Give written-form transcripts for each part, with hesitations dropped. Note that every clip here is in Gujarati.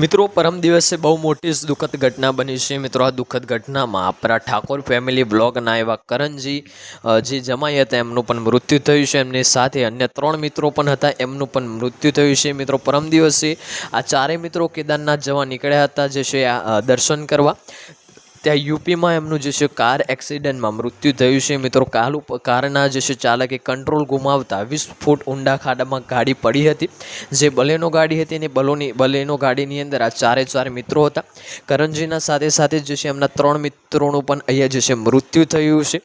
મિત્રો પરમ દિવસે બહુ મોટી દુઃખદ ઘટના બની છે। મિત્રો આ દુઃખદ ઘટનામાં આપણા ઠાકોર ફેમિલી બ્લોગના એવા કરણજી જે જમાઈ હતા એમનું પણ મૃત્યુ થયું છે। એમની સાથે અન્ય 3 મિત્રો પણ હતા, એમનું પણ મૃત્યુ થયું છે। મિત્રો પરમ દિવસે આ ચારેય મિત્રો કેદારનાથ જવા નીકળ્યા હતા જે છે દર્શન કરવા। ત્યાં યુપીમાં એમનું જે છે કાર એક્સિડન્ટમાં મૃત્યુ થયું છે। મિત્રો કારના જે છે ચાલકે કંટ્રોલ ગુમાવતા 20 ફૂટ ઊંડા ખાડામાં ગાડી પડી હતી, જે બલેનો ગાડી હતી અને બલેનો ગાડીની અંદર આ ચારે મિત્રો હતા। કરણજીના સાથે સાથે જે છે એમના 3 મિત્રોનું પણ અહીંયા જે છે મૃત્યુ થયું છે।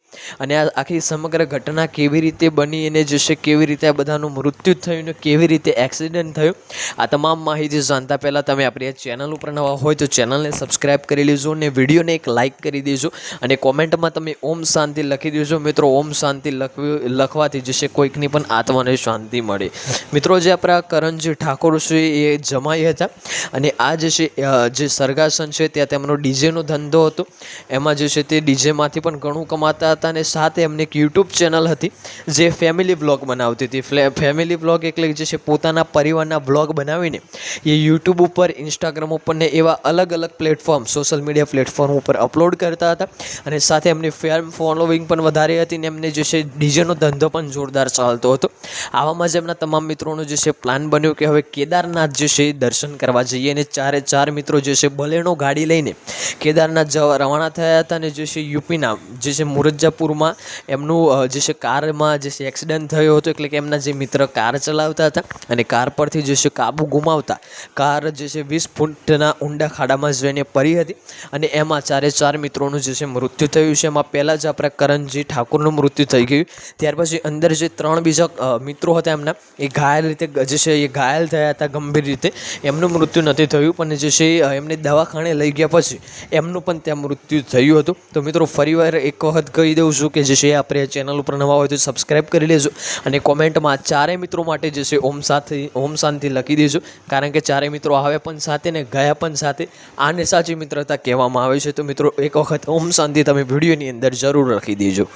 અને આ આખી સમગ્ર ઘટના કેવી રીતે બની અને જે છે કેવી રીતે આ બધાનું મૃત્યુ થયું ને કેવી રીતે એક્સિડન્ટ થયું, આ તમામ માહિતી જાણતા પહેલાં તમે આપણી આ ચેનલ ઉપર નવા હોય તો ચેનલને સબસ્ક્રાઈબ કરી લેજો અને વિડીયોને એક લાઇક કરી દેજો અને કોમેન્ટમાં તમે ઓમ શાંતિ લખી દેજો। મિત્રો ઓમ શાંતિ લખવાથી જે છે કોઈકની પણ આત્માને શાંતિ મળે। મિત્રો જે આપણા કરણજી ઠાકોર છે એ જમાઈ હતા અને આ જે છે જે સરગાસન છે ત્યાં તેમનો ડીજેનો ધંધો હતો, એમાં જે છે તે ડીજેમાંથી પણ ઘણું કમાતા હતા અને સાથે એમને એક યુટ્યુબ ચેનલ હતી જે ફેમિલી બ્લોગ બનાવતી હતી। ફેમિલી બ્લોગ એટલે જે છે પોતાના પરિવારના બ્લોગ બનાવીને એ યુટ્યુબ ઉપર, ઇન્સ્ટાગ્રામ ઉપર ને એવા અલગ અલગ પ્લેટફોર્મ, સોશિયલ મીડિયા પ્લેટફોર્મ ઉપર અપલોડ કરતા હતા અને સાથે એમની ફેન ફોલોવિંગ પણ વધારે હતી ને એમને જે છે ડીજેનો ધંધો પણ જોરદાર ચાલતો હતો। આવામાં જ એમના તમામ મિત્રોનો જે છે પ્લાન બન્યો કે હવે કેદારનાથ જે છે દર્શન કરવા જઈએ અને ચાર મિત્રો જે છે બલેનો ગાડી લઈને કેદારનાથ જવા રવાના થયા હતા અને જે છે યુપીના જે છે મુરજ્જાપુરમાં એમનું જે છે કારમાં જે છે એક્સિડન્ટ થયો હતો, એટલે કે એમના જે મિત્ર કાર ચલાવતા હતા અને કાર પરથી જે છે કાબુ ગુમાવતા કાર જે છે 20 ફૂટના ઊંડા ખાડામાં જઈને પડી હતી અને એમાં ચાર મિત્રોનું જે છે મૃત્યુ થયું છે। એમાં પહેલાં જ આપણા કરણજી ઠાકોરનું મૃત્યુ થઈ ગયું, ત્યાર પછી અંદર જે 3 બીજા મિત્રો હતા એમના એ ઘાયલ રીતે જે છે એ ઘાયલ થયા હતા ગંભીર રીતે, એમનું મૃત્યુ નથી થયું પણ જે છે એમને દવાખાને લઈ ગયા પછી એમનું પણ ત્યાં મૃત્યુ થયું હતું। તો મિત્રો ફરીવાર એક વખત કહી દઉં છું કે જે છે આપણે ચેનલ ઉપર નવા હોય તો સબસ્ક્રાઈબ કરી લેજો અને કોમેન્ટમાં ચારેય મિત્રો માટે જે છે ઓમ શાંતિ લખી દેજો, કારણ કે ચારેય મિત્રો આવે પણ સાથે ને ગયા પણ સાથે, આને સાચી મિત્રતા કહેવામાં આવે છે। તો મિત્રો એક વખત ઓમ શાંતિ તમે વિડીયોની અંદર જરૂર લખી દેજો।